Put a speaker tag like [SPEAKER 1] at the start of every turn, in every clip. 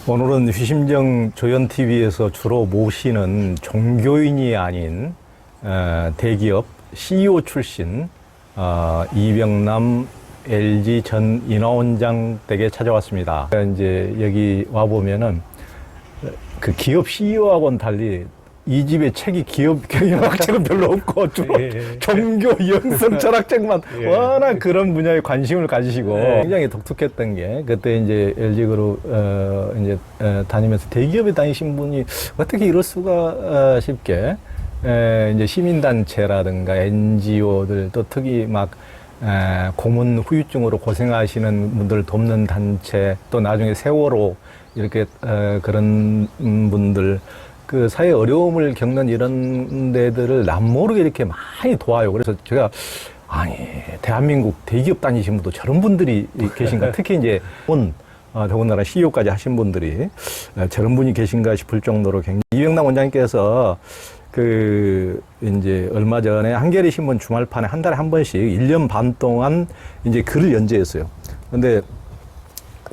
[SPEAKER 1] 오늘은 휘심정 조연TV에서 주로 모시는 종교인이 아닌 대기업 CEO 출신 이병남 LG 전 인하원장 댁에 찾아왔습니다. 이제 여기 와 보면은 그 기업 CEO하고는 달리 이 집의 책이 기업 경영학책은 별로 없고 주로 종교 영성 철학책만 워낙 그런 분야에 관심을 가지시고 굉장히 독특했던 게 그때 이제 LG그룹 이제 다니면서 대기업에 다니신 분이 어떻게 이럴 수가 싶게 이제 시민단체라든가 NGO들 또 특히 막 고문 후유증으로 고생하시는 분들 돕는 단체 또 나중에 세월호 이렇게 그런 분들 그 사회 어려움을 겪는 이런 데들을 남모르게 이렇게 많이 도와요. 그래서 제가 아니 대한민국 대기업 다니신 분도 저런 분들이 계신가? 특히 이제 더군다나 CEO까지 하신 분들이 저런 분이 계신가 싶을 정도로 굉장히 이병남 원장님께서 그 이제 얼마 전에 한겨레 신문 주말판에 한 달에 한 번씩 1년 반 동안 이제 글을 연재했어요. 근데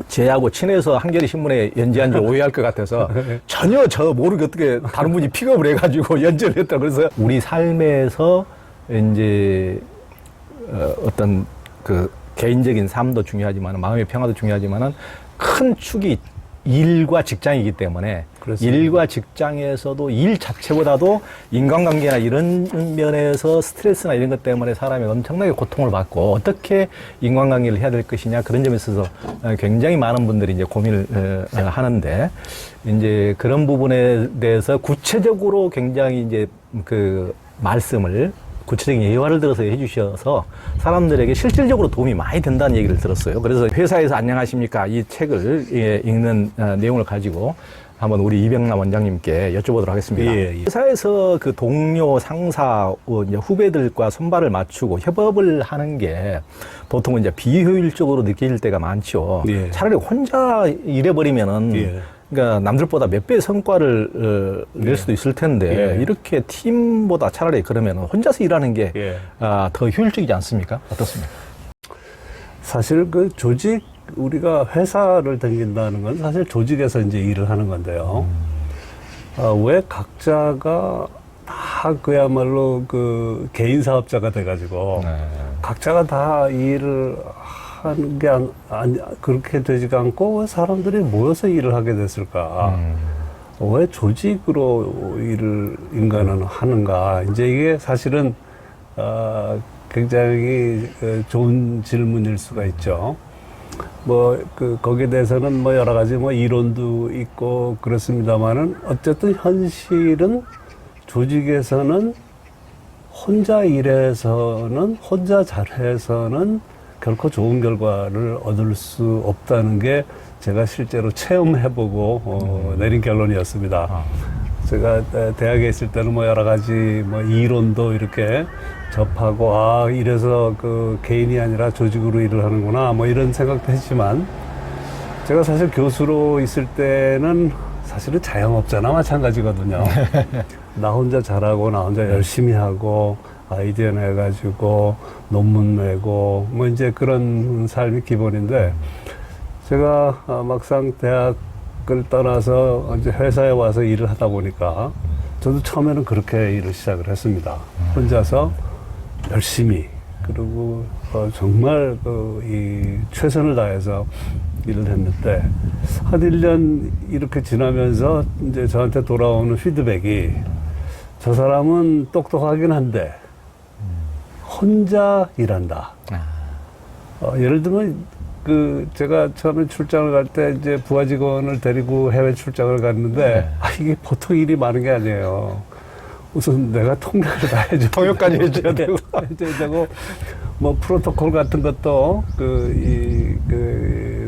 [SPEAKER 1] 제하고 친해서 한겨레 신문에 연재한 줄 오해할 것 같아서 전혀 저 모르게 어떻게 다른 분이 픽업을 해가지고 연재를 했다. 그래서 우리 삶에서 이제 어떤 그 개인적인 삶도 중요하지만 마음의 평화도 중요하지만은 큰 축이 일과 직장이기 때문에 그렇습니다. 일과 직장에서도 일 자체보다도 인간관계나 이런 면에서 스트레스나 이런 것 때문에 사람이 엄청나게 고통을 받고 어떻게 인간관계를 해야 될 것이냐 그런 점에 있어서 굉장히 많은 분들이 이제 고민을 하는데 이제 그런 부분에 대해서 구체적으로 굉장히 이제 그 말씀을 구체적인 예화를 들어서 해주셔서 사람들에게 실질적으로 도움이 많이 된다는 얘기를 들었어요. 그래서 회사에서 안녕하십니까 이 책을 읽는 내용을 가지고 한번 우리 이병남 원장님께 여쭤보도록 하겠습니다. 회사에서 그 동료, 상사, 이제 후배들과 손발을 맞추고 협업을 하는 게 보통은 이제 비효율적으로 느껴질 때가 많죠. 차라리 혼자 일해버리면은 그러니까 남들보다 몇 배의 성과를 낼 수도 있을 텐데 이렇게 팀보다 차라리 그러면 혼자서 일하는 게 더 효율적이지 않습니까? 어떻습니까?
[SPEAKER 2] 사실 그 조직 우리가 회사를 다닌다는 건 사실 조직에서 이제 일을 하는 건데요. 왜 각자가 다 그야말로 그 개인 사업자가 돼가지고 각자가 다 일을 하는 게 그렇게 되지가 않고 사람들이 모여서 일을 하게 됐을까? 왜 조직으로 일을 인간은 하는가? 이제 이게 사실은 굉장히 좋은 질문일 수가 있죠. 거기에 대해서는 여러 가지 이론도 있고 그렇습니다만은 어쨌든 현실은 조직에서는 혼자 일해서는 혼자 잘해서는 결코 좋은 결과를 얻을 수 없다는 게 제가 실제로 체험해보고 내린 결론이었습니다. 제가 대학에 있을 때는 여러 가지 이론도 이렇게 접하고 이래서 그 개인이 아니라 조직으로 일을 하는구나 이런 생각도 했지만 제가 사실 교수로 있을 때는 사실은 자영업자나 마찬가지거든요. 나 혼자 잘하고 나 혼자 열심히 하고 아이디어 내가지고 논문 내고 이제 그런 삶이 기본인데 제가 막상 대학을 떠나서 이제 회사에 와서 일을 하다 보니까 저도 처음에는 그렇게 일을 시작을 했습니다. 혼자서 열심히 그리고 정말 이 최선을 다해서 일을 했는데 한 1년 이렇게 지나면서 이제 저한테 돌아오는 피드백이 저 사람은 똑똑하긴 한데 혼자 일한다. 예를 들면 제가 처음에 출장을 갈 때 이제 부하 직원을 데리고 해외 출장을 갔는데 이게 보통 일이 많은 게 아니에요. 우선 내가 통역을 다 해줘.
[SPEAKER 1] 통역까지 해줘야 되고.
[SPEAKER 2] 프로토콜 같은 것도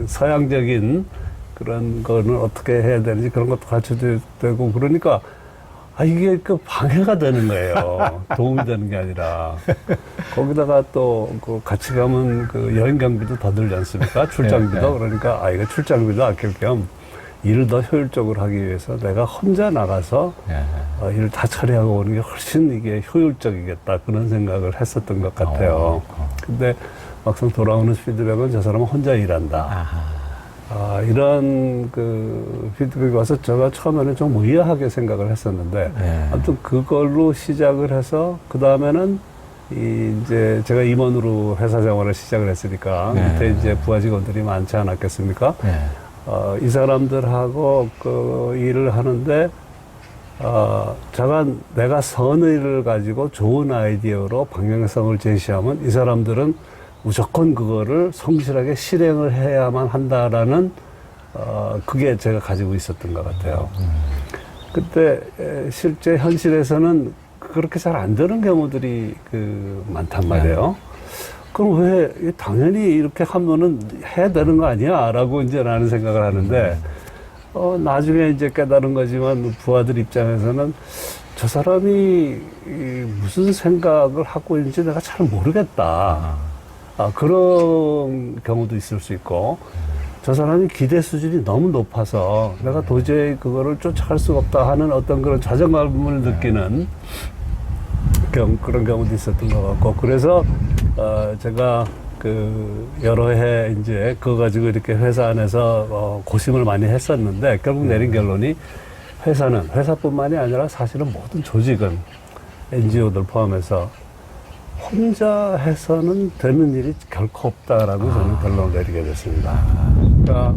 [SPEAKER 2] 서양적인 그런 거는 어떻게 해야 되는지 그런 것도 가르쳐줘야 되고 그러니까 이게 방해가 되는 거예요. 도움이 되는 게 아니라. 거기다가 또 같이 가면 여행 경비도 더 들지 않습니까? 출장비도. 그러니까 이거 출장비도 아낄 겸 일을 더 효율적으로 하기 위해서 내가 혼자 나가서 일을 다 처리하고 오는 게 훨씬 이게 효율적이겠다. 그런 생각을 했었던 것 같아요. 근데 막상 돌아오는 피드백은 저 사람은 혼자 일한다. 이런 그 피드백이 와서 제가 처음에는 좀 의아하게 생각을 했었는데,
[SPEAKER 1] 네.
[SPEAKER 2] 아무튼 그걸로 시작을 해서, 그 다음에는 이제 제가 임원으로 회사 생활을 시작을 했으니까,
[SPEAKER 1] 네.
[SPEAKER 2] 밑에 이제 부하 직원들이 많지 않았겠습니까?
[SPEAKER 1] 네.
[SPEAKER 2] 이 사람들하고 그 일을 하는데, 제가 내가 선의를 가지고 좋은 아이디어로 방향성을 제시하면 이 사람들은 무조건 그거를 성실하게 실행을 해야만 한다라는, 그게 제가 가지고 있었던 것 같아요. 그때 실제 현실에서는 그렇게 잘 안 되는 경우들이 많단 말이에요. 그럼 왜 당연히 이렇게 하면은 해야 되는 거 아니야? 라고 이제 나는 생각을 하는데, 나중에 이제 깨달은 거지만 부하들 입장에서는 저 사람이 무슨 생각을 하고 있는지 내가 잘 모르겠다. 그런 경우도 있을 수 있고, 저 사람이 기대 수준이 너무 높아서 내가 도저히 그거를 쫓아갈 수가 없다 하는 어떤 그런 자존감을 느끼는 그런 경우도 있었던 것 같고, 그래서 제가 여러 해 이제 그거 가지고 이렇게 회사 안에서 고심을 많이 했었는데, 결국 내린 결론이 회사는 회사뿐만이 아니라 사실은 모든 조직은 NGO들 포함해서 혼자 해서는 되는 일이 결코 없다라고 저는 결론을 내리게 됐습니다. 그러니까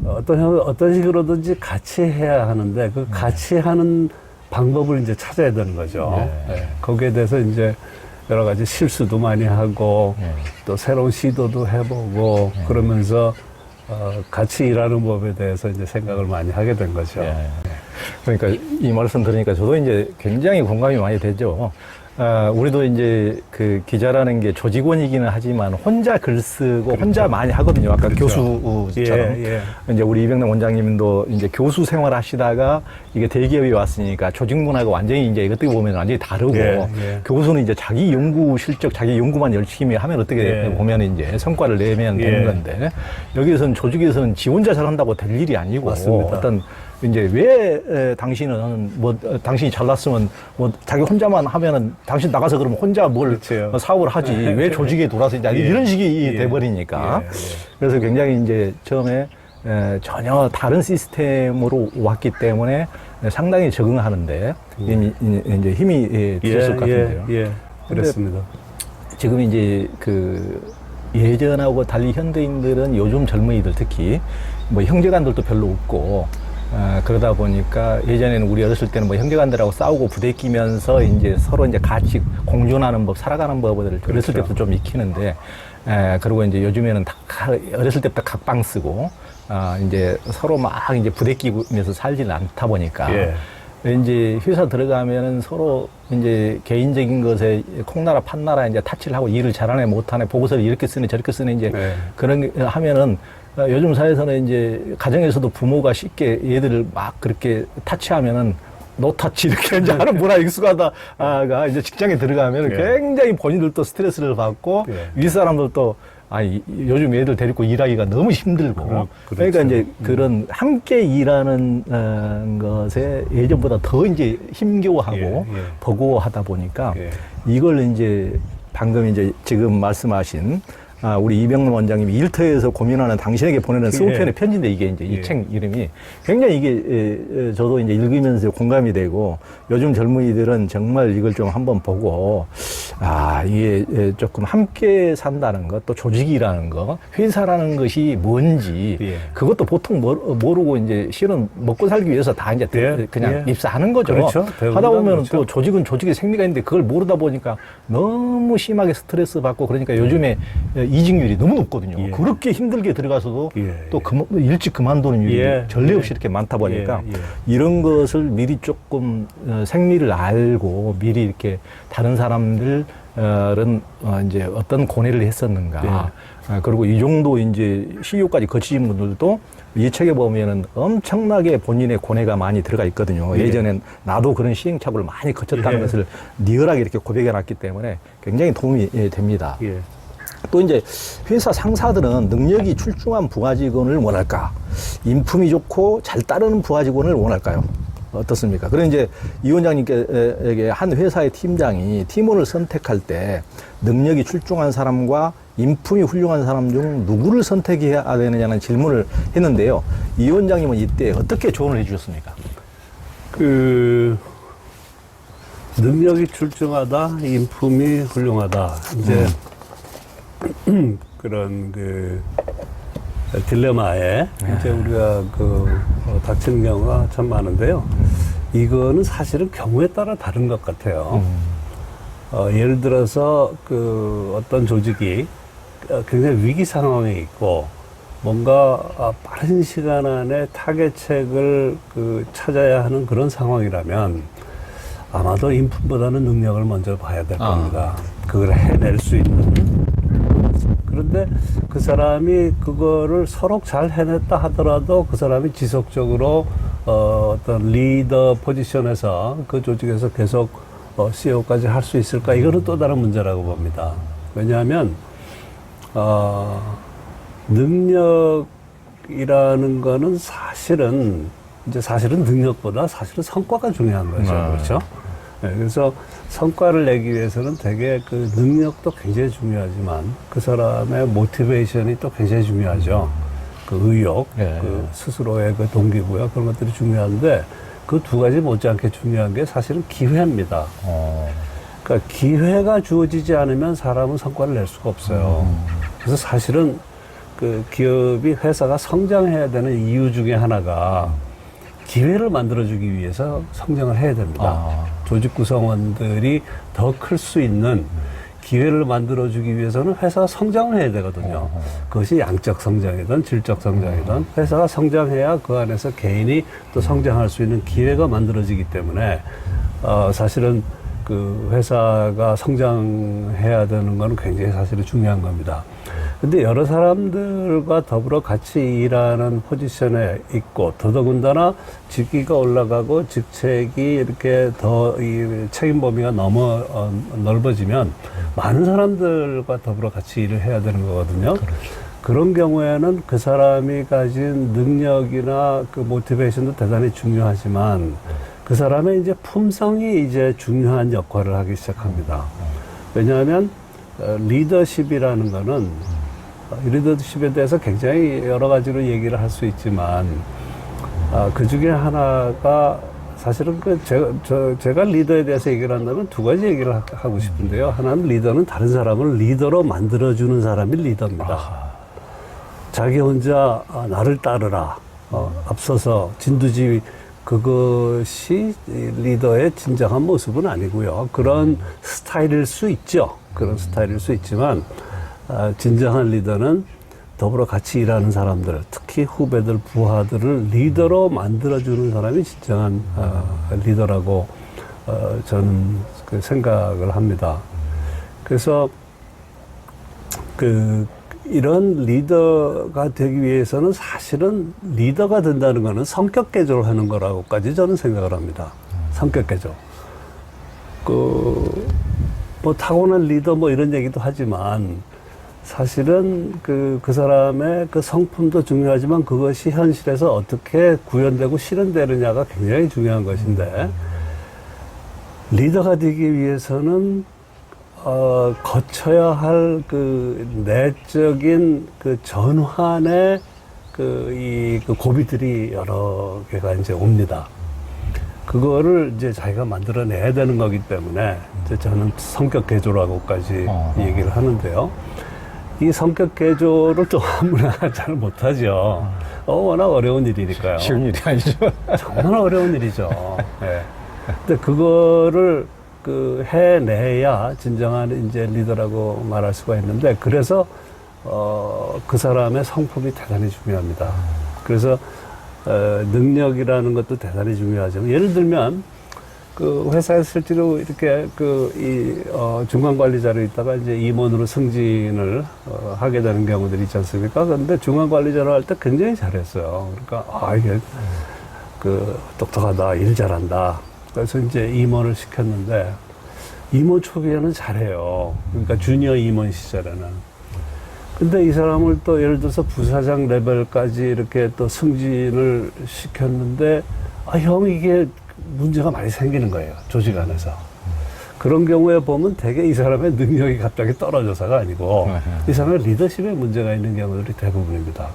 [SPEAKER 2] 어떤 식으로든지 같이 해야 하는데, 그 같이 하는 방법을 이제 찾아야 되는 거죠. 네. 거기에 대해서 이제 여러 가지 실수도 많이 하고, 또 새로운 시도도 해보고, 그러면서 같이 일하는 법에 대해서 이제 생각을 많이 하게 된 거죠.
[SPEAKER 1] 그러니까 이 말씀 들으니까 저도 이제 굉장히 공감이 많이 되죠. 우리도 이제 그 기자라는 게 조직원이기는 하지만 혼자 글 쓰고 혼자 많이 하거든요. 아까 교수처럼. 이제 우리 이병남 원장님도 이제 교수 생활 하시다가 이게 대기업이 왔으니까 조직 문화가 완전히 이제 이것도 보면 완전히 다르고, 교수는 이제 자기 연구 실적, 자기 연구만 열심히 하면 어떻게 보면 이제 성과를 내면 되는 건데, 여기에서는 조직에서는 지 혼자 잘한다고 될 일이 아니고,
[SPEAKER 2] 맞습니다.
[SPEAKER 1] 어떤 이제 왜 당신은 당신이 잘났으면 자기 혼자만 하면은 당신 나가서 그러면 혼자 뭘
[SPEAKER 2] 그렇죠.
[SPEAKER 1] 사업을 하지 왜 조직에 돌아서 이제 이런 식이 돼버리니까. 그래서 굉장히 이제 처음에 전혀 다른 시스템으로 왔기 때문에 상당히 적응하는데 이제 힘이 들었을 것 같은데요.
[SPEAKER 2] 그렇습니다.
[SPEAKER 1] 지금 이제 예전하고 달리 현대인들은 요즘 젊은이들 특히 뭐 형제간들도 별로 없고, 그러다 보니까 예전에는 우리 어렸을 때는 뭐 형제간들하고 싸우고 부대끼면서 이제 서로 이제 같이 공존하는 법, 살아가는 법을 어렸을 때부터 좀 익히는데, 그리고 이제 요즘에는 다 어렸을 때부터 각방 쓰고, 이제 서로 막 이제 부대끼면서 살지는 않다 보니까, 이제 회사 들어가면은 서로 이제 개인적인 것에 콩나라 판나라 이제 타치를 하고 일을 잘하네 못하네 보고서를 이렇게 쓰네 저렇게 쓰네 이제 그런 게 하면은, 요즘 사회에서는 이제 가정에서도 부모가 쉽게 얘들을 막 그렇게 타치하면은 노타치 이렇게 이제 하는 문화 익숙하다가 이제 직장에 들어가면 굉장히 본인들도 스트레스를 받고 윗사람들도 요즘 애들 데리고 일하기가 너무 힘들고, 그러니까 이제 그런 함께 일하는 것에 예전보다 더 이제 힘겨워하고 버거워하다 보니까 이걸 이제 방금 이제 지금 말씀하신 우리 이병남 원장님이 일터에서 고민하는 당신에게 보내는 20편의 편지인데, 이게 이제 이 책 이름이 굉장히 이게 저도 이제 읽으면서 공감이 되고, 요즘 젊은이들은 정말 이걸 좀 한번 보고, 이게 조금 함께 산다는 것, 또 조직이라는 거, 회사라는 것이 뭔지, 그것도 보통 모르고 이제 실은 먹고 살기 위해서 다 이제 그냥 입사하는 거죠.
[SPEAKER 2] 그렇죠.
[SPEAKER 1] 하다 보면 또 조직은 조직의 생리가 있는데 그걸 모르다 보니까 너무 심하게 스트레스 받고, 그러니까 요즘에 이직률이 너무 높거든요. 그렇게 힘들게 들어가서도 또 일찍 그만두는 일이 전례 없이 이렇게 많다 보니까 이런 것을 미리 조금 생리를 알고 미리 이렇게 다른 사람들은 이제 어떤 고뇌를 했었는가. 그리고 이 정도 이제 CEO까지 거치신 분들도 이 책에 보면은 엄청나게 본인의 고뇌가 많이 들어가 있거든요. 예전엔 나도 그런 시행착오를 많이 거쳤다는 것을 리얼하게 이렇게 고백해 놨기 때문에 굉장히 도움이 됩니다. 또 이제 회사 상사들은 능력이 출중한 부하 직원을 원할까? 인품이 좋고 잘 따르는 부하 직원을 원할까요? 어떻습니까? 그런 이제 이 원장님께게 한 회사의 팀장이 팀원을 선택할 때 능력이 출중한 사람과 인품이 훌륭한 사람 중 누구를 선택해야 되느냐는 질문을 했는데요. 이 원장님은 이때 어떻게 조언을 해주셨습니까?
[SPEAKER 2] 능력이 출중하다, 인품이 훌륭하다. 이제 그런 딜레마에 이제 우리가 닥치는 경우가 참 많은데요. 이거는 사실은 경우에 따라 다른 것 같아요. 예를 들어서 어떤 조직이 굉장히 위기 상황에 있고 뭔가 빠른 시간 안에 타겟책을 찾아야 하는 그런 상황이라면 아마도 인품보다는 능력을 먼저 봐야 될 겁니다. 그걸 해낼 수 있는. 그런데 그 사람이 그거를 서로 잘 해냈다 하더라도 그 사람이 지속적으로 어떤 리더 포지션에서 그 조직에서 계속 CEO까지 할 수 있을까? 이거는 또 다른 문제라고 봅니다. 왜냐하면 능력이라는 거는 사실은 능력보다 사실은 성과가 중요한 거죠. 그렇죠? 네, 그래서 성과를 내기 위해서는 되게 능력도 굉장히 중요하지만 그 사람의 모티베이션이 또 굉장히 중요하죠. 의욕, 스스로의 동기부여 그런 것들이 중요한데 그 두 가지 못지않게 중요한 게 사실은 기회입니다. 그러니까 기회가 주어지지 않으면 사람은 성과를 낼 수가 없어요. 그래서 사실은 기업이 회사가 성장해야 되는 이유 중에 하나가 기회를 만들어주기 위해서 성장을 해야 됩니다. 조직 구성원들이 더 클 수 있는 기회를 만들어주기 위해서는 회사가 성장을 해야 되거든요. 그것이 양적 성장이든 질적 성장이든 회사가 성장해야 그 안에서 개인이 또 성장할 수 있는 기회가 만들어지기 때문에 사실은 회사가 성장해야 되는 건 굉장히 사실은 중요한 겁니다. 근데 여러 사람들과 더불어 같이 일하는 포지션에 있고 더더군다나 직위가 올라가고 직책이 이렇게 더 이 책임 범위가 너무 넓어지면 많은 사람들과 더불어 같이 일을 해야 되는 거거든요. 그렇죠. 그런 경우에는 그 사람이 가진 능력이나 모티베이션도 대단히 중요하지만 그 사람의 이제 품성이 이제 중요한 역할을 하기 시작합니다. 왜냐하면 리더십이라는 거는 리더십에 대해서 굉장히 여러 가지로 얘기를 할 수 있지만 그 중에 하나가 사실은 제가 리더에 대해서 얘기를 한다면 두 가지 얘기를 하고 싶은데요. 하나는 리더는 다른 사람을 리더로 만들어주는 사람이 리더입니다. 자기 혼자 나를 따르라 앞서서 진두지휘 그것이 리더의 진정한 모습은 아니고요. 그런 스타일일 수 있죠. 그런 스타일일 수 있지만 진정한 리더는 더불어 같이 일하는 사람들, 특히 후배들, 부하들을 리더로 만들어주는 사람이 진정한 리더라고 저는 생각을 합니다. 그래서 이런 리더가 되기 위해서는 사실은 리더가 된다는 것은 성격 개조를 하는 거라고까지 저는 생각을 합니다. 성격 개조. 뭐 타고난 리더 뭐 이런 얘기도 하지만 사실은 그 사람의 성품도 중요하지만 그것이 현실에서 어떻게 구현되고 실현되느냐가 굉장히 중요한 것인데 리더가 되기 위해서는 거쳐야 할 내적인 전환의 고비들이 여러 개가 이제 옵니다. 그거를 이제 자기가 만들어내야 되는 거기 때문에 이제 저는 성격 개조라고까지 얘기를 하는데요. 이 성격 개조를 또 아무나 잘 못하죠. 워낙 어려운 일이니까요.
[SPEAKER 1] 쉬운 일이 아니죠.
[SPEAKER 2] 정말 어려운 일이죠. 네. 근데 그거를 해내야 진정한 이제 리더라고 말할 수가 있는데 그래서 그 사람의 성품이 대단히 중요합니다. 그래서 능력이라는 것도 대단히 중요하죠. 예를 들면 회사에서 실제로 이렇게 중간 관리자로 있다가 이제 임원으로 승진을 하게 되는 경우들이 있지 않습니까? 그런데 중간 관리자로 할 때 굉장히 잘했어요. 그러니까 이게 똑똑하다, 일 잘한다. 그래서 이제 임원을 시켰는데 임원 초기에는 잘해요. 그러니까 주니어 임원 시절에는. 근데 이 사람을 또 예를 들어서 부사장 레벨까지 이렇게 또 승진을 시켰는데 형, 이게 문제가 많이 생기는 거예요. 조직 안에서. 그런 경우에 보면 되게 이 사람의 능력이 갑자기 떨어져서가 아니고 이 사람의 리더십에 문제가 있는 경우들이 대부분입니다.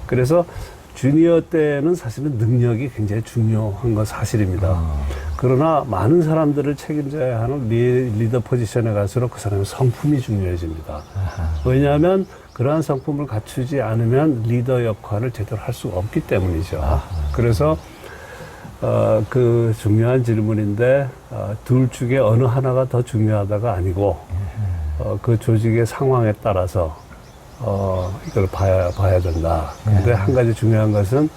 [SPEAKER 2] 그래서 주니어 때는 사실은 능력이 굉장히 중요한 건 사실입니다. 그러나 많은 사람들을 책임져야 하는 리더 포지션에 갈수록 그 사람의 성품이 중요해집니다. 왜냐하면 그러한 성품을 갖추지 않으면 리더 역할을 제대로 할 수가 없기 때문이죠. 그래서 그 중요한 질문인데 둘 중에 어느 하나가 더 중요하다가 아니고 그 조직의 상황에 따라서 이걸 봐야 된다. 근데 한 가지 중요한 것은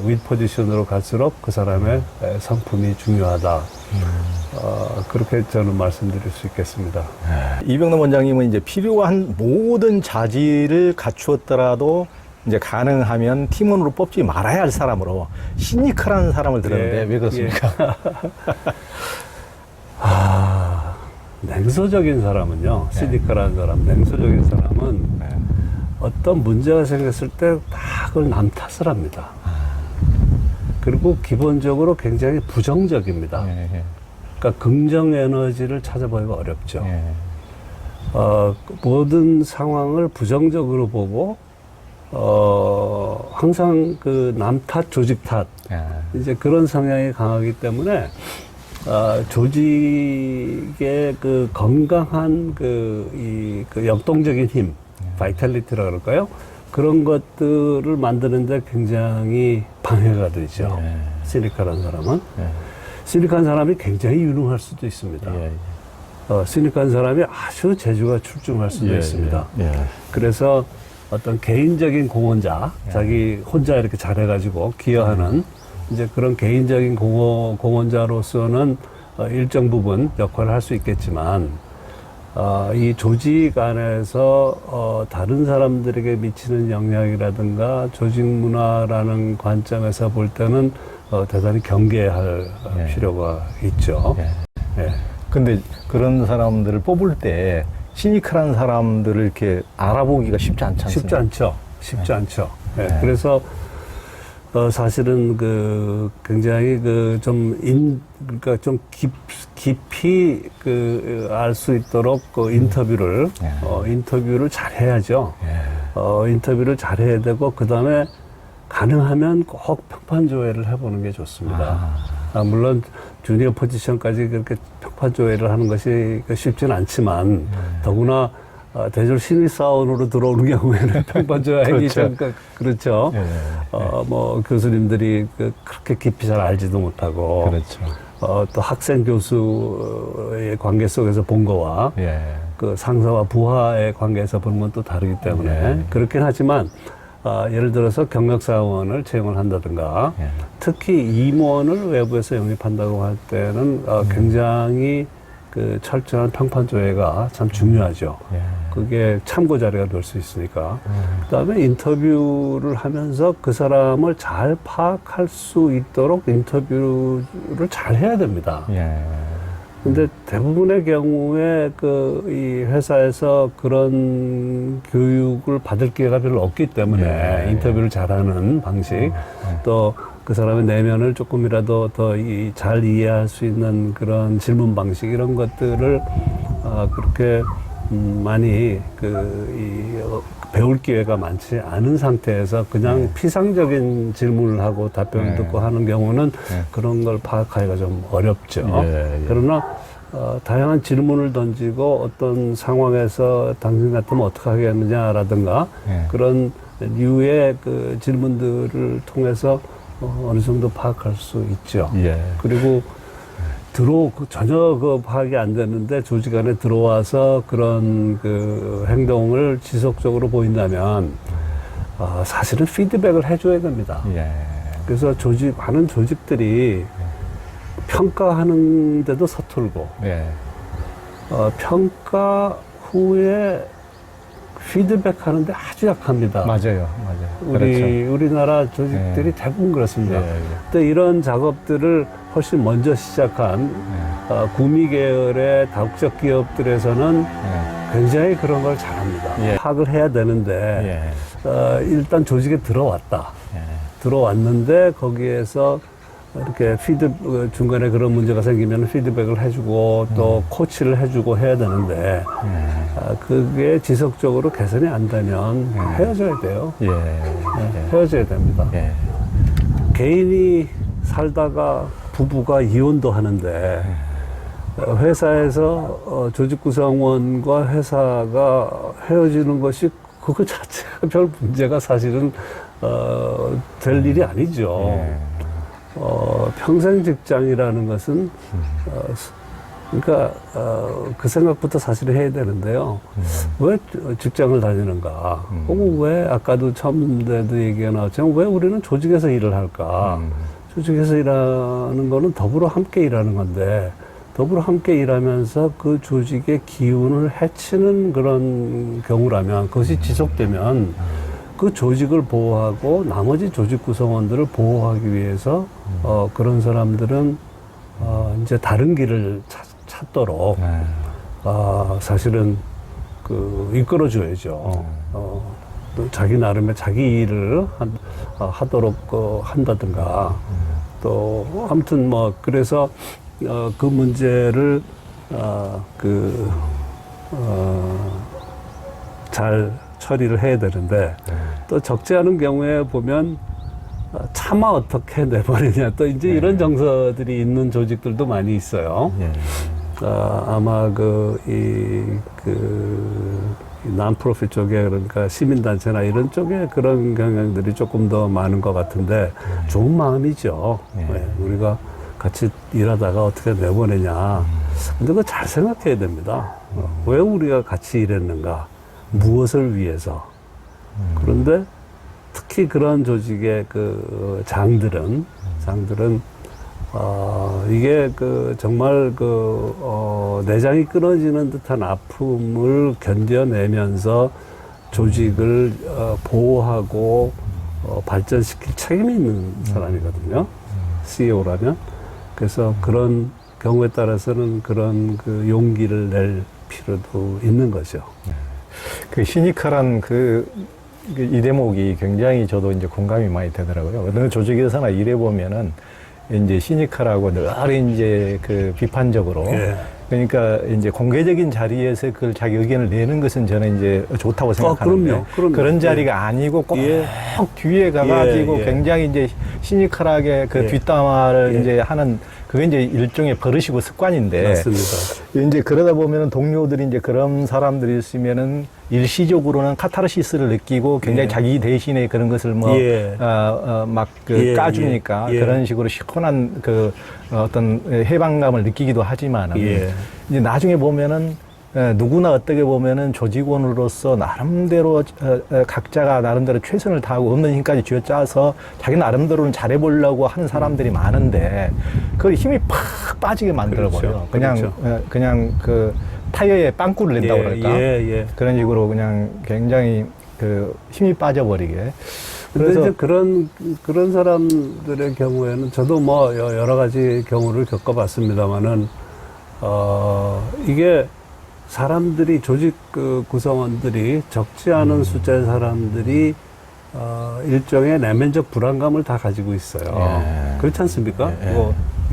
[SPEAKER 2] 윗 포지션으로 갈수록 그 사람의 성품이 중요하다. 그렇게 저는 말씀드릴 수 있겠습니다.
[SPEAKER 1] 이병남 원장님은 이제 필요한 모든 자질을 갖추었더라도 이제 가능하면 팀원으로 뽑지 말아야 할 사람으로 시니컬한 사람을 들었는데 왜 그렇습니까?
[SPEAKER 2] 냉소적인 사람은요, 시니컬한 사람, 냉소적인 사람은 어떤 문제가 생겼을 때 다 그걸 남 탓을 합니다. 그리고 기본적으로 굉장히 부정적입니다. 그러니까 긍정 에너지를 찾아보기가 어렵죠. 모든 상황을 부정적으로 보고 항상 그 남 탓, 조직 탓, 이제 그런 성향이 강하기 때문에 조직의 그 건강한 그 역동적인 힘, 바이탈리티라 그럴까요? 그런 것들을 만드는데 굉장히 방해가 되죠. 시니컬한 사람은. 시니컬한 사람이 굉장히 유능할 수도 있습니다. 시니컬한 사람이 아주 재주가 출중할 수도 있습니다. 그래서 어떤 개인적인 공헌자, 자기 혼자 이렇게 잘해가지고 기여하는 이제 그런 개인적인 공헌자로서는 일정 부분 역할을 할 수 있겠지만, 이 조직 안에서 다른 사람들에게 미치는 영향이라든가 조직 문화라는 관점에서 볼 때는 대단히 경계할 필요가 있죠.
[SPEAKER 1] 근데 그런 사람들을 뽑을 때 시니컬한 사람들을 이렇게 알아보기가 쉽지 않지 않습니까?
[SPEAKER 2] 쉽지 않죠. 그래서 사실은 굉장히 그러니까 좀 깊이 알 수 있도록 인터뷰를 잘 해야죠. 인터뷰를 잘 해야 되고, 그 다음에 가능하면 꼭 평판 조회를 해보는 게 좋습니다. 물론 주니어 포지션까지 그렇게 평판 조회를 하는 것이 쉽지는 않지만, 더구나 대졸 신입사원으로 들어오는 경우에는 평판 조회하기 좀 그렇죠. 뭐 교수님들이 그렇게 깊이 잘 알지도 못하고,
[SPEAKER 1] 그렇죠.
[SPEAKER 2] 또 학생 교수의 관계 속에서 본 거와 그 상사와 부하의 관계에서 보는 건 또 다르기 때문에 그렇긴 하지만, 예를 들어서 경력사원을 채용을 한다든가, 특히 임원을 외부에서 영입한다고 할 때는 굉장히 그 철저한 평판 조회가 참 중요하죠. 그게 참고 자료가 될 수 있으니까. 그다음에 인터뷰를 하면서 그 사람을 잘 파악할 수 있도록 인터뷰를 잘 해야 됩니다. 근데 대부분의 경우에 이 회사에서 그런 교육을 받을 기회가 별로 없기 때문에 인터뷰를 잘하는 방식, 또 그 사람의 내면을 조금이라도 더 잘 이해할 수 있는 그런 질문 방식, 이런 것들을 그렇게 많이 배울 기회가 많지 않은 상태에서 그냥 피상적인 질문을 하고 답변을 듣고 하는 경우는 그런 걸 파악하기가 좀 어렵죠. 그러나 다양한 질문을 던지고 어떤 상황에서 당신 같으면 어떻게 하겠느냐라든가 그런 류의 그 질문들을 통해서 어느 정도 파악할 수 있죠. 그리고 전혀 파악이 안 되는데 조직 안에 들어와서 그런 그 행동을 지속적으로 보인다면 사실은 피드백을 해줘야 됩니다. 그래서 많은 조직들이 평가하는데도 서툴고 평가 후에 피드백 하는데 아주 약합니다.
[SPEAKER 1] 맞아요.
[SPEAKER 2] 우리나라 조직들이 대부분 그렇습니다. 근데 이런 작업들을 훨씬 먼저 시작한 구미 계열의 다국적 기업들에서는 굉장히 그런 걸 잘합니다. 파악을 해야 되는데 일단 조직에 들어왔다. 들어왔는데 거기에서 이렇게 중간에 그런 문제가 생기면 피드백을 해주고 또 코치를 해주고 해야 되는데 그게 지속적으로 개선이 안 되면 헤어져야 돼요.
[SPEAKER 1] 예.
[SPEAKER 2] 헤어져야 됩니다.
[SPEAKER 1] 예.
[SPEAKER 2] 개인이 살다가 부부가 이혼도 하는데 회사에서 조직 구성원과 회사가 헤어지는 것이 그거 자체가 별 문제가 사실은 될 일이 아니죠. 평생 직장이라는 것은 그러니까 그 생각부터 사실 해야 되는데요. 왜 직장을 다니는가? 혹은 왜 아까도 처음에도 얘기가 나왔지만 왜 우리는 조직에서 일을 할까? 조직에서 일하는 거는 더불어 함께 일하는 건데 더불어 함께 일하면서 그 조직의 기운을 해치는 그런 경우라면 그것이 지속되면 그 조직을 보호하고 나머지 조직 구성원들을 보호하기 위해서 그런 사람들은 이제 다른 길을 찾도록 사실은 이끌어줘야죠. 또 자기 나름의 자기 일을 하도록 한다든가 또 아무튼 뭐 그래서 그 문제를 잘 처리를 해야 되는데 또 적지 않은 경우에 보면 차마 어떻게 내버리냐 또 이제 이런 정서들이 있는 조직들도 많이 있어요. 아마 난프로핏 쪽에 그러니까 시민단체나 이런 쪽에 그런 경향들이 조금 더 많은 것 같은데 좋은 마음이죠. 우리가 같이 일하다가 어떻게 내보내냐. 근데 그거 잘 생각해야 됩니다. 왜 우리가 같이 일했는가? 무엇을 위해서? 그런데 특히 그런 조직의 장들은 이게 정말 내장이 끊어지는 듯한 아픔을 견뎌내면서 조직을 보호하고 발전시킬 책임이 있는 사람이거든요. CEO라면. 그래서 그런 경우에 따라서는 그런 용기를 낼 필요도 있는 거죠.
[SPEAKER 1] 그 시니컬한 이 대목이 굉장히 저도 이제 공감이 많이 되더라고요. 어느 조직에서나 일해보면은 이제 시니컬하고 늘 이제 비판적으로. 그러니까 이제 공개적인 자리에서 그걸 자기 의견을 내는 것은 저는 이제 좋다고 생각하는데
[SPEAKER 2] 그럼요.
[SPEAKER 1] 그런 자리가 아니고 꼭 뒤에 가가지고 굉장히 이제 시니컬하게 뒷담화를 이제 하는 그게 이제 일종의 버릇이고 습관인데.
[SPEAKER 2] 맞습니다.
[SPEAKER 1] 이제 그러다 보면은 동료들이 이제 그런 사람들이 있으면은 일시적으로는 카타르시스를 느끼고 굉장히 자기 대신에 그런 것을 까주니까 그런 식으로 시원한 어떤 해방감을 느끼기도 하지만은 이제 나중에 보면은 누구나 어떻게 보면은 조직원으로서 나름대로 각자가 나름대로 최선을 다하고 없는 힘까지 쥐어짜서 자기 나름대로는 잘해보려고 하는 사람들이 많은데 그걸 힘이 팍 빠지게 만들어버려요. 그냥 타이어에 빵꾸를 낸다고 그럴까? 그런 식으로 그냥 굉장히 힘이 빠져버리게.
[SPEAKER 2] 그래서 이제 그런 사람들의 경우에는 저도 뭐 여러 가지 경우를 겪어봤습니다만은 이게 사람들이 조직 구성원들이 적지 않은 숫자의 사람들이 일종의 내면적 불안감을 다 가지고 있어요. 그렇지 않습니까?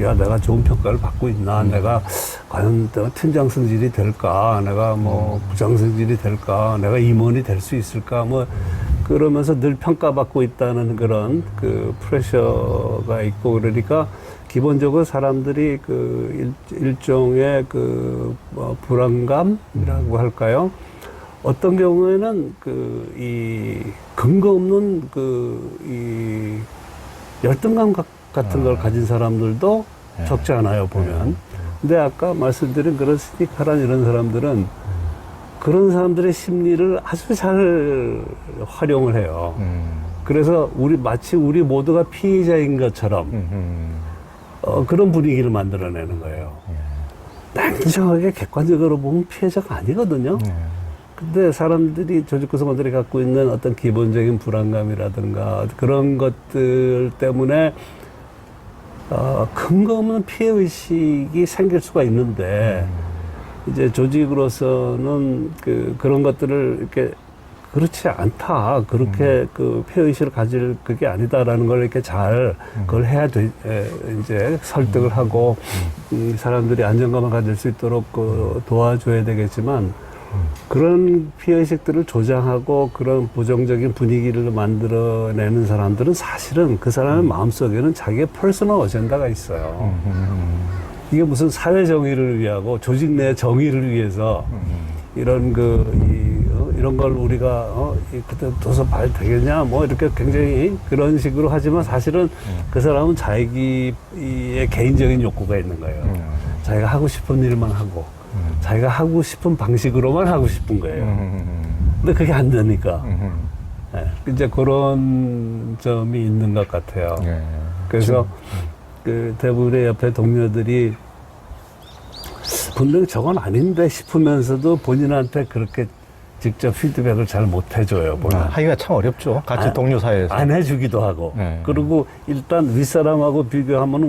[SPEAKER 2] 야, 내가 좋은 평가를 받고 있나? 내가 과연 팀장 승진이 될까? 내가 뭐 부장 승진이 될까? 내가 임원이 될 수 있을까? 뭐 그러면서 늘 평가받고 있다는 그런 프레셔가 있고 그러니까 기본적으로 사람들이 일종의 불안감이라고 할까요? 어떤 경우에는 이 근거 없는 이 열등감 같은 걸 가진 사람들도 적지 않아요, 보면. 근데 아까 말씀드린 그런 시니컬한 이런 사람들은 그런 사람들의 심리를 아주 잘 활용을 해요. 그래서 마치 우리 모두가 피해자인 것처럼 그런 분위기를 만들어내는 거예요. 냉정하게 객관적으로 보면 피해자가 아니거든요. 근데 사람들이 조직 구성원들이 갖고 있는 어떤 기본적인 불안감이라든가 그런 것들 때문에 근거 없는 피해 의식이 생길 수가 있는데 이제 조직으로서는 그런 것들을 이렇게 그렇지 않다. 그렇게 그 피해의식을 가질 그게 아니다라는 걸 이렇게 잘 그걸 해야 돼. 이제 설득을 하고 사람들이 안정감을 가질 수 있도록 그 도와줘야 되겠지만 그런 피해의식들을 조장하고 그런 부정적인 분위기를 만들어내는 사람들은 사실은 그 사람의 마음속에는 자기의 퍼스널 어젠다가 있어요. 이게 무슨 사회 정의를 위하고 조직 내 정의를 위해서 이런 이런 걸 우리가 그때 둬서 봐야 되겠냐 뭐 이렇게 굉장히 그런 식으로 하지만 사실은 그 사람은 자기의 개인적인 욕구가 있는 거예요. 자기가 하고 싶은 일만 하고 자기가 하고 싶은 방식으로만 하고 싶은 거예요. 근데 그게 안 되니까 네, 이제 그런 점이 있는 것 같아요. 그래서 그 대부분의 옆에 동료들이 분명히 저건 아닌데 싶으면서도 본인한테 그렇게 직접 피드백을 잘 못 해줘요.
[SPEAKER 1] 하기가 참 어렵죠. 같이 동료 사이에서.
[SPEAKER 2] 안 해주기도 하고. 그리고 일단 윗사람하고 비교하면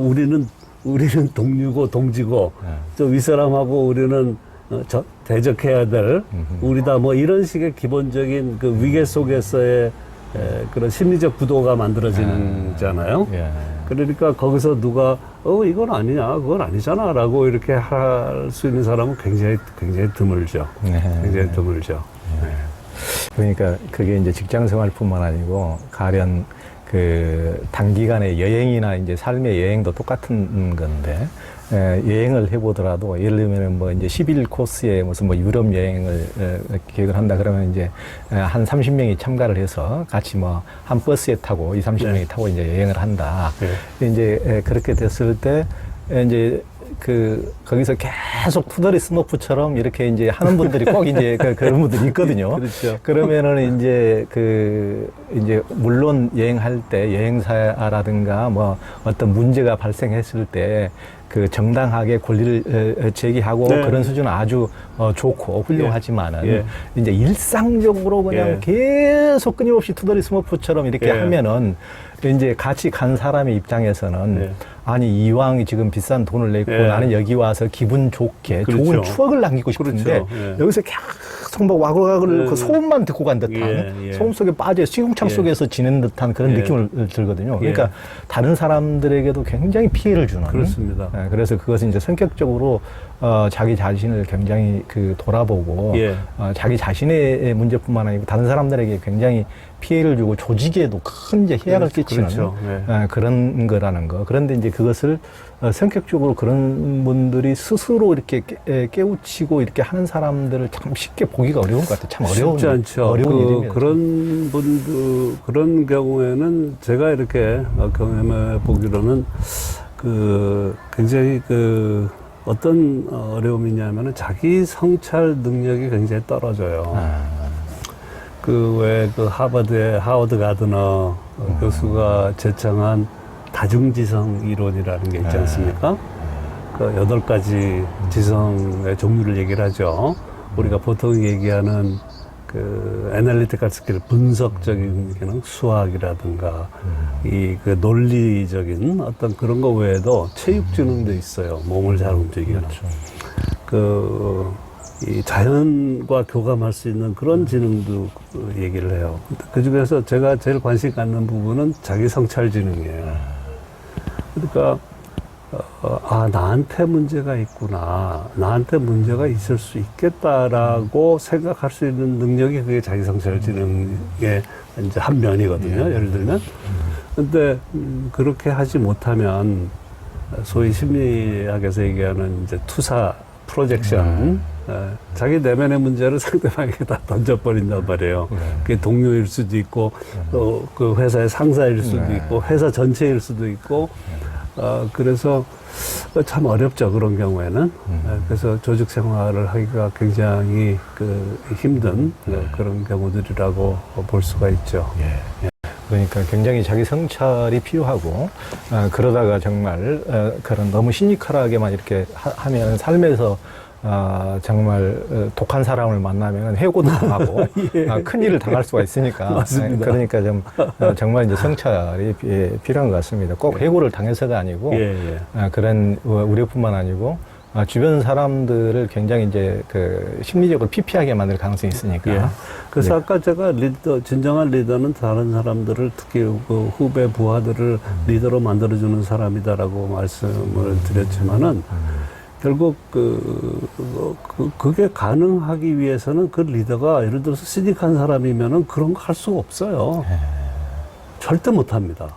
[SPEAKER 2] 우리는 동료고 동지고 저 윗사람하고 우리는 대적해야 될 우리다 뭐 이런 식의 기본적인 그 위계 속에서의 그런 심리적 구도가 만들어지잖아요. 그러니까 거기서 누가 이건 아니냐 그건 아니잖아 라고 이렇게 할 수 있는 사람은 굉장히 드물죠. 굉장히 드물죠.
[SPEAKER 1] 그러니까 그게 이제 직장 생활뿐만 아니고 가령 그 단기간의 여행이나 이제 삶의 여행도 똑같은 건데 여행을 해보더라도 예를 들면 뭐 이제 10일 코스에 무슨 뭐 유럽 여행을 계획을 한다 그러면 이제 한 30명이 참가를 해서 같이 뭐 한 버스에 타고 30명이 타고 이제 여행을 한다. 이제 그렇게 됐을 때 이제 거기서 계속 투더리 스머프처럼 이렇게 이제 하는 분들이 꼭 이제 그런 분들이 있거든요.
[SPEAKER 2] 그렇죠.
[SPEAKER 1] 그러면은 이제 이제 물론 여행할 때 여행사라든가 뭐 어떤 문제가 발생했을 때 그 정당하게 권리를 제기하고 그런 수준은 아주 좋고 훌륭하지만은 이제 일상적으로 그냥 계속 끊임없이 투더리 스머프처럼 이렇게 하면은 이제 같이 간 사람의 입장에서는 아니 이왕 지금 비싼 돈을 냈고 나는 여기 와서 기분 좋게 좋은 추억을 남기고 싶은데 여기서 계속 막 와글와글 그 소음만 듣고 간 듯한 소음 속에 빠져 시궁창 속에서 지낸 듯한 그런 느낌을 들거든요. 그러니까 다른 사람들에게도 굉장히 피해를 주는.
[SPEAKER 2] 그렇습니다.
[SPEAKER 1] 그래서 그것은 이제 성격적으로 자기 자신을 굉장히 돌아보고 자기 자신의 문제뿐만 아니고 다른 사람들에게 굉장히 피해를 주고 조직에도 큰 이제 해악을 끼치는 그런 거라는 거. 그런데 이제 그것을 성격적으로 그런 분들이 스스로 이렇게 깨우치고 이렇게 하는 사람들을 참 쉽게 보기가 어려운 것 같아요. 참 어려운.
[SPEAKER 2] 쉽지 않죠.
[SPEAKER 1] 어려운 일입니다.
[SPEAKER 2] 그런 분들, 그런 경우에는 제가 이렇게 경험해 보기로는 굉장히 어떤 어려움이냐면은 자기 성찰 능력이 굉장히 떨어져요. 하버드의 하워드 가드너 교수가 제청한 다중지성 이론이라는 게 있지 않습니까? 8가지 지성의 종류를 얘기를 하죠. 우리가 보통 얘기하는 애널리티컬 스킬, 분석적인 기능, 수학이라든가, 논리적인 어떤 그런 거 외에도 체육지능도 있어요. 몸을 잘 움직이는. 이 자연과 교감할 수 있는 그런 지능도 얘기를 해요. 그 중에서 제가 제일 관심 갖는 부분은 자기 성찰 지능이에요. 그러니까, 나한테 문제가 있구나. 나한테 문제가 있을 수 있겠다라고 생각할 수 있는 능력이 그게 자기 성찰 지능의 이제 한 면이거든요. 예를 들면. 근데, 그렇게 하지 못하면, 소위 심리학에서 얘기하는 이제 투사, 프로젝션, 자기 내면의 문제를 상대방에게 다 던져버린단 말이에요. 그게 동료일 수도 있고, 또 그 회사의 상사일 수도 있고, 회사 전체일 수도 있고, 그래서 참 어렵죠, 그런 경우에는. 그래서 조직 생활을 하기가 굉장히 힘든 그런 경우들이라고 볼 수가 있죠.
[SPEAKER 1] 그러니까 굉장히 자기 성찰이 필요하고, 그러다가 정말, 그런 너무 시니컬하게만 이렇게 하면 삶에서 정말 독한 사람을 만나면 해고도 당하고 큰일을 당할 수가 있으니까.
[SPEAKER 2] 맞습니다.
[SPEAKER 1] 그러니까 정말 이제 성찰이 필요한 것 같습니다. 꼭 해고를 당해서가 아니고 그런 우려뿐만 아니고 주변 사람들을 굉장히 이제 그 심리적으로 피폐하게 만들 가능성이 있으니까.
[SPEAKER 2] 예. 그래서
[SPEAKER 1] 네.
[SPEAKER 2] 아까 제가 진정한 리더는 다른 사람들을 특히 그 후배 부하들을 리더로 만들어주는 사람이다라고 말씀을 드렸지만은 결국 그게 가능하기 위해서는 그 리더가 예를 들어서 시닉한 사람이면은 그런 거 할 수가 없어요. 절대 못 합니다.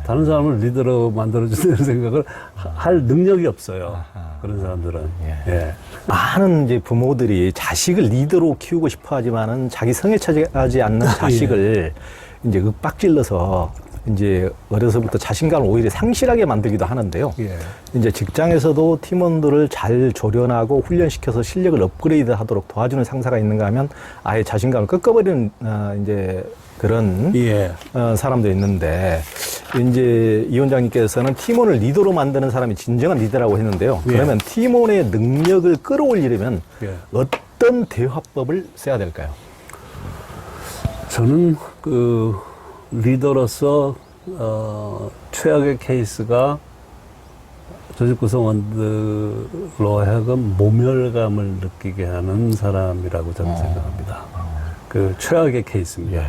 [SPEAKER 2] 다른 사람을 리더로 만들어주는 생각을 할 능력이 없어요. 그런 사람들은. 예.
[SPEAKER 1] 많은 이제 부모들이 자식을 리더로 키우고 싶어 하지만은 자기 성에 차지하지 않는 자식을 이제 윽박질러서 이제 어려서부터 자신감을 오히려 상실하게 만들기도 하는데요.
[SPEAKER 2] 예.
[SPEAKER 1] 이제 직장에서도 팀원들을 잘 조련하고 훈련시켜서 실력을 업그레이드 하도록 도와주는 상사가 있는가 하면 아예 자신감을 꺾어버리는, 이제 그런,
[SPEAKER 2] 예.
[SPEAKER 1] 사람도 있는데, 이제 이 원장님께서는 팀원을 리더로 만드는 사람이 진정한 리더라고 했는데요.
[SPEAKER 2] 예.
[SPEAKER 1] 그러면 팀원의 능력을 끌어올리려면
[SPEAKER 2] 예.
[SPEAKER 1] 어떤 대화법을 써야 될까요?
[SPEAKER 2] 저는 그 리더로서 최악의 케이스가 조직 구성원들로 하여금 모멸감을 느끼게 하는 사람이라고 저는 생각합니다. 그 최악의 케이스입니다.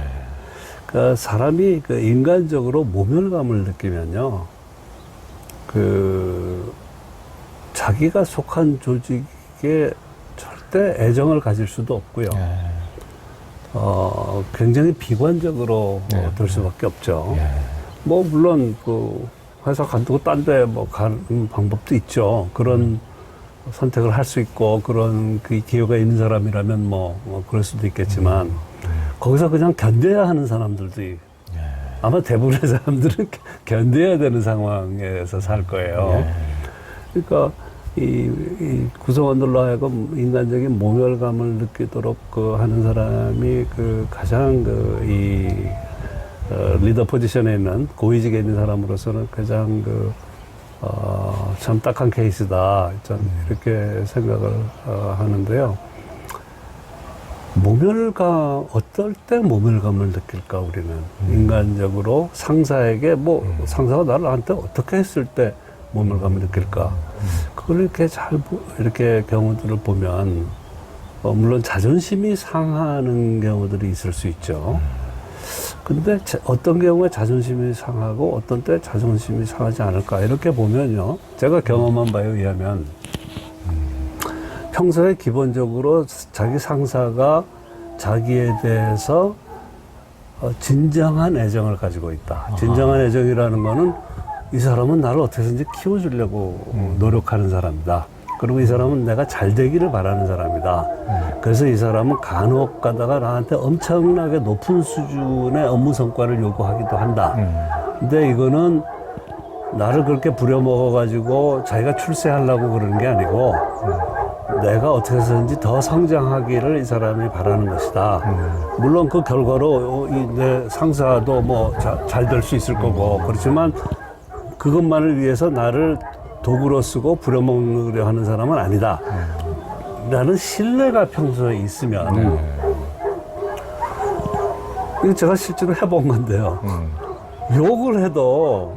[SPEAKER 2] 그러니까 사람이 그 인간적으로 모멸감을 느끼면요, 그 자기가 속한 조직에 절대 애정을 가질 수도 없고요. 굉장히 비관적으로 될 수밖에 없죠. 뭐, 물론, 그, 회사 간두고 딴 데 뭐 가는 방법도 있죠. 그런 선택을 할 수 있고, 그런 그 기회가 있는 사람이라면 뭐 그럴 수도 있겠지만, 거기서 그냥 견뎌야 하는 사람들도 아마 대부분의 사람들은 견뎌야 되는 상황에서 살 거예요. 그러니까, 이 구성원들로 하여금 인간적인 모멸감을 느끼도록 하는 사람이 가장 리더 포지션에 있는 고위직에 있는 사람으로서는 가장 참 딱한 케이스다. 저는 이렇게 생각을 하는데요. 어떨 때 모멸감을 느낄까, 우리는. 인간적으로 상사에게 상사가 나한테 어떻게 했을 때 모멸감을 느낄까. 그걸 이렇게 이렇게 경우들을 보면, 물론 자존심이 상하는 경우들이 있을 수 있죠. 근데 어떤 경우에 자존심이 상하고 어떤 때 자존심이 상하지 않을까. 이렇게 보면요. 제가 경험한 바에 의하면, 평소에 기본적으로 자기 상사가 자기에 대해서 진정한 애정을 가지고 있다. 진정한 애정이라는 거는 이 사람은 나를 어떻게든지 키워주려고 노력하는 사람이다. 그리고 이 사람은 내가 잘 되기를 바라는 사람이다. 그래서 이 사람은 간혹 가다가 나한테 엄청나게 높은 수준의 업무 성과를 요구하기도 한다. 근데 이거는 나를 그렇게 부려먹어가지고 자기가 출세하려고 그러는 게 아니고 내가 어떻게 해서든지 더 성장하기를 이 사람이 바라는 것이다. 물론 그 결과로 내 상사도 뭐 잘 될 수 있을 거고, 그렇지만 그것만을 위해서 나를 도구로 쓰고 부려먹으려 하는 사람은 아니다. 라는 신뢰가 평소에 있으면, 이거 제가 실제로 해본 건데요. 욕을 해도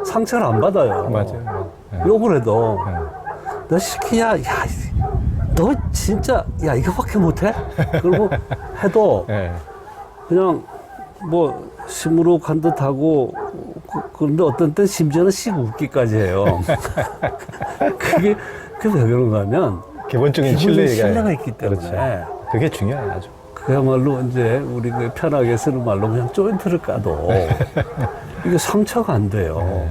[SPEAKER 2] 상처를 안 받아요.
[SPEAKER 1] 맞아요.
[SPEAKER 2] 욕을 해도 너 시키야, 너 진짜 이거밖에 못해? 그리고 해도 그냥 뭐 시무룩한 듯하고, 그런데 어떤 때 심지어는 씩 웃기까지 해요. 그게 왜 그런가 하면
[SPEAKER 1] 기본적인
[SPEAKER 2] 신뢰가 있기 때문에.
[SPEAKER 1] 그렇죠. 그게 중요해요, 아주.
[SPEAKER 2] 그야말로 이제 우리 편하게 쓰는 말로 그냥 조인트를 까도 이게 상처가 안 돼요.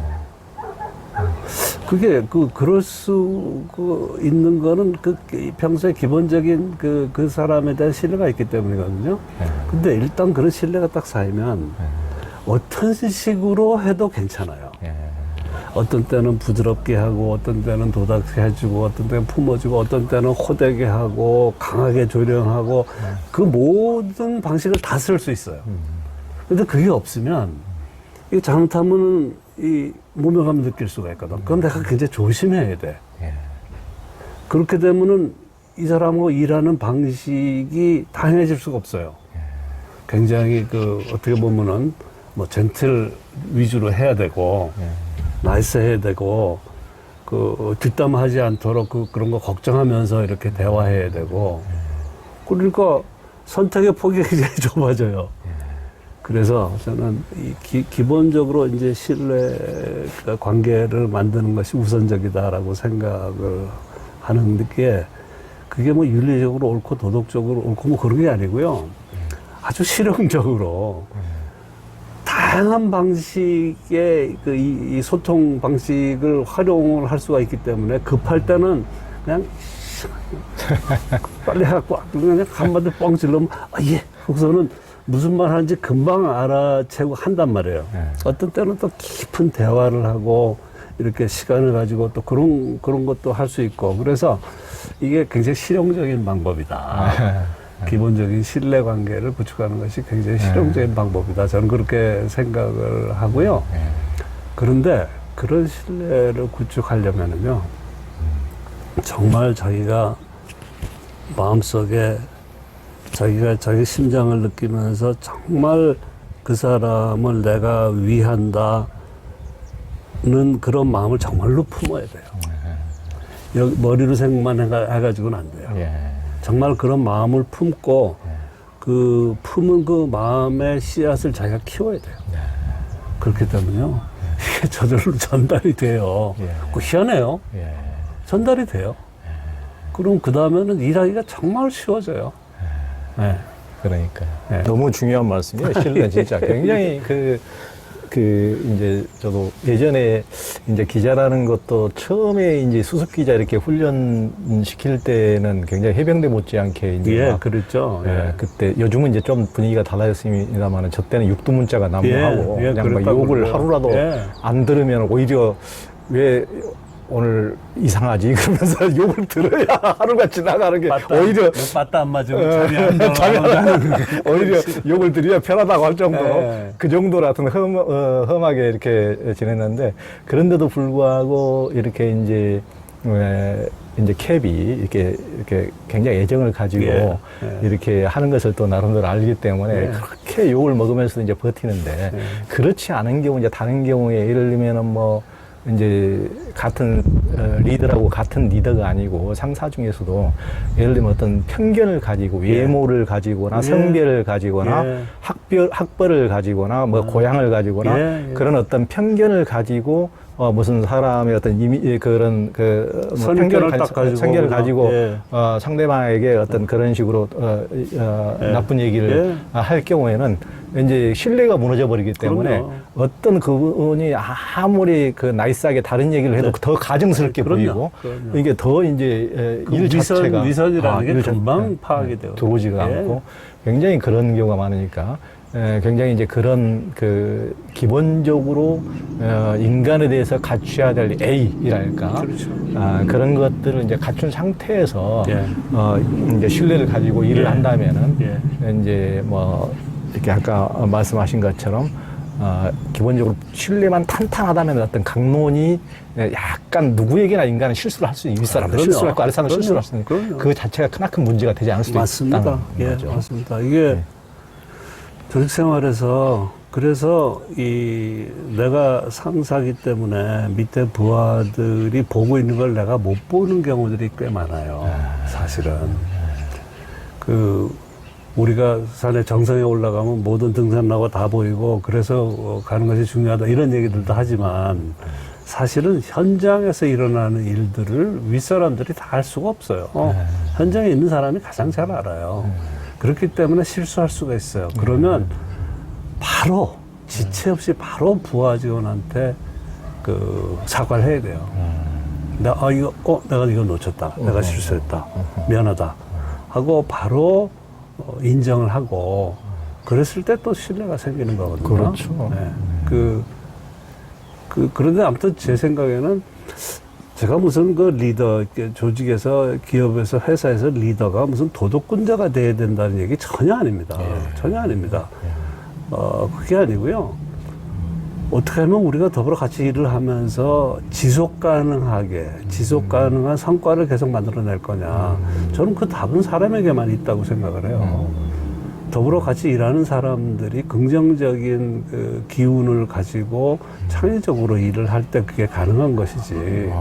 [SPEAKER 2] 그게 그럴 수 있는 거는 평소에 기본적인 그 사람에 대한 신뢰가 있기 때문이거든요. 근데 일단 그런 신뢰가 딱 쌓이면 어떤 식으로 해도 괜찮아요. 어떤 때는 부드럽게 하고, 어떤 때는 도닥게 해주고, 어떤 때는 품어주고, 어떤 때는 호되게 하고, 강하게 조령하고, 그 모든 방식을 다 쓸 수 있어요. 근데 그게 없으면, 이거 잘못하면 이 모멸감을 느낄 수가 있거든. 그럼 내가 굉장히 조심해야 돼. 그렇게 되면은 이 사람하고 일하는 방식이 다양해질 수가 없어요. 굉장히 어떻게 보면은 뭐 젠틀 위주로 해야 되고, 나이스 해야 되고, 그 뒷담하지 않도록 그런 거 걱정하면서 이렇게 대화해야 되고, 그러니까 선택의 폭이 굉장히 좁아져요. 그래서 저는 기본적으로 이제 신뢰 관계를 만드는 것이 우선적이다라고 생각을 하는 게, 그게 뭐 윤리적으로 옳고 도덕적으로 옳고 뭐 그런 게 아니고요. 아주 실용적으로 다양한 방식의 이 소통 방식을 활용을 할 수가 있기 때문에, 급할 때는 그냥 빨리 해갖고 그냥 한마디 뻥 질러면 예 그래서는 무슨 말 하는지 금방 알아채고 한단 말이에요. 어떤 때는 또 깊은 대화를 하고 이렇게 시간을 가지고 또 그런 것도 할 수 있고, 그래서 이게 굉장히 실용적인 방법이다. 기본적인 신뢰 관계를 구축하는 것이 굉장히 실용적인 방법이다. 저는 그렇게 생각을 하고요. 그런데 그런 신뢰를 구축하려면은요, 정말 자기가 마음속에 자기가 자기 심장을 느끼면서 정말 그 사람을 내가 위한다는 그런 마음을 정말로 품어야 돼요. 여기 머리로 생각만 해가지고는 안 돼요. 정말 그런 마음을 품고 그 품은 그 마음의 씨앗을 자기가 키워야 돼요. 그렇기 때문에요, 이게 저절로 전달이 돼요. 그 희한해요. 전달이 돼요. 그럼 그 다음에는 일하기가 정말 쉬워져요.
[SPEAKER 1] 그러니까요. 너무 중요한 말씀이에요. 실은 진짜 굉장히 이제 저도 예전에 이제 기자라는 것도 처음에 이제 수습 기자 이렇게 훈련 시킬 때는 굉장히 해병대 못지않게 이제
[SPEAKER 2] 그렇죠.
[SPEAKER 1] 그때 요즘은 이제 좀 분위기가 달라졌습니다만, 저 때는 육두문자가 난무하고 그냥 막 욕을 하루라도 안 들으면 오히려 왜 오늘 이상하지 그러면서 욕을 들어야 하루가 지나가는 게 오히려
[SPEAKER 2] 빠따 안 맞으면 잠이 안
[SPEAKER 1] 오히려 욕을 들어야 편하다고 할 정도로 그 정도로 하여튼 험하게 이렇게 지냈는데, 그런데도 불구하고 이렇게 이제 캡이 이렇게 굉장히 애정을 가지고 이렇게 하는 것을 또 나름대로 알기 때문에 그렇게 욕을 먹으면서 이제 버티는데, 그렇지 않은 경우 이제 다른 경우에 예를 들면은 뭐 이제 같은 리더라고 같은 리더가 아니고 상사 중에서도 예를 들면 어떤 편견을 가지고 외모를 가지거나 성별을 가지거나 학벌을 가지거나 뭐 고향을 가지거나 그런 어떤 편견을 가지고 무슨 사람의 어떤 그런 뭐 편견을 가지고 상대방에게 어떤 그런 식으로 나쁜 얘기를 할 경우에는 이제 신뢰가 무너져 버리기 때문에, 어떤 그분이 아무리 그 나이스하게 다른 얘기를 해도 더 가증스럽게 보이고, 이게 더 이제 일 자체가
[SPEAKER 2] 위선이라는 게 금방 파악이 되고
[SPEAKER 1] 들어오지가 않고, 굉장히 그런 경우가 많으니까 굉장히 이제 그런 기본적으로 인간에 대해서 갖춰야 될 A랄까, 그런 것들을 이제 갖춘 상태에서 이제 신뢰를 가지고 일을 한다면은 이제 뭐 이렇게 아까 말씀하신 것처럼 기본적으로 신뢰만 탄탄하다면 어떤 강론이 약간 누구에게나 인간은 실수를 할 수 있는, 윗사람도 실수를 할 거, 아랫사람도 실수를 할 수 있는 그 자체가 크나큰 문제가 되지 않을 수도 있다는 거죠.
[SPEAKER 2] 맞습니다. 이게 조직 생활에서, 그래서 내가 상사기 때문에 밑에 부하들이 보고 있는 걸 내가 못 보는 경우들이 꽤 많아요. 사실은 우리가 산에 정상에 올라가면 모든 등산로가 다 보이고 그래서 가는 것이 중요하다 이런 얘기들도 하지만, 사실은 현장에서 일어나는 일들을 윗사람들이 다 알 수가 없어요. 현장에 있는 사람이 가장 잘 알아요. 그렇기 때문에 실수할 수가 있어요. 그러면 바로 지체 없이 바로 부하 직원한테 사과를 해야 돼요. 내가 이거 놓쳤다. 내가 실수했다. 미안하다. 하고 바로 인정을 하고, 그랬을 때 또 신뢰가 생기는 거거든요.
[SPEAKER 1] 그렇죠.
[SPEAKER 2] 그런데 아무튼 제 생각에는 제가 무슨 리더, 조직에서, 기업에서, 회사에서 리더가 무슨 도덕군자가 돼야 된다는 얘기 전혀 아닙니다. 전혀 아닙니다. 그게 아니고요. 어떻게 하면 우리가 더불어 같이 일을 하면서 지속 가능한 성과를 계속 만들어낼 거냐. 저는 그 답은 사람에게만 있다고 생각을 해요. 더불어 같이 일하는 사람들이 긍정적인 기운을 가지고 창의적으로 일을 할 때 그게 가능한 것이지.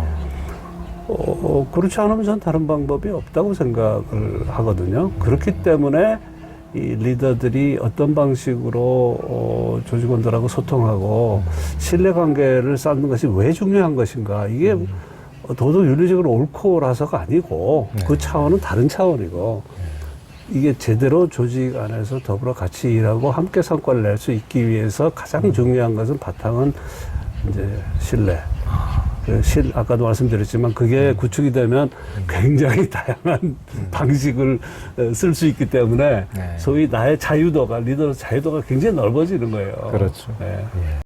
[SPEAKER 2] 그렇지 않으면 전 다른 방법이 없다고 생각을 하거든요. 그렇기 때문에 이 리더들이 어떤 방식으로 조직원들하고 소통하고 신뢰관계를 쌓는 것이 왜 중요한 것인가. 이게 도덕 윤리적으로 옳고라서가 아니고 그 차원은 다른 차원이고 이게 제대로 조직 안에서 더불어 같이 일하고 함께 성과를 낼 수 있기 위해서 가장 중요한 것은 바탕은 이제 신뢰. 아까도 말씀드렸지만 그게 구축이 되면 굉장히 다양한 방식을 쓸 수 있기 때문에
[SPEAKER 1] 네.
[SPEAKER 2] 소위 나의 자유도가, 리더의 자유도가 굉장히 넓어지는 거예요.
[SPEAKER 1] 그렇죠.
[SPEAKER 2] 네.
[SPEAKER 1] 예.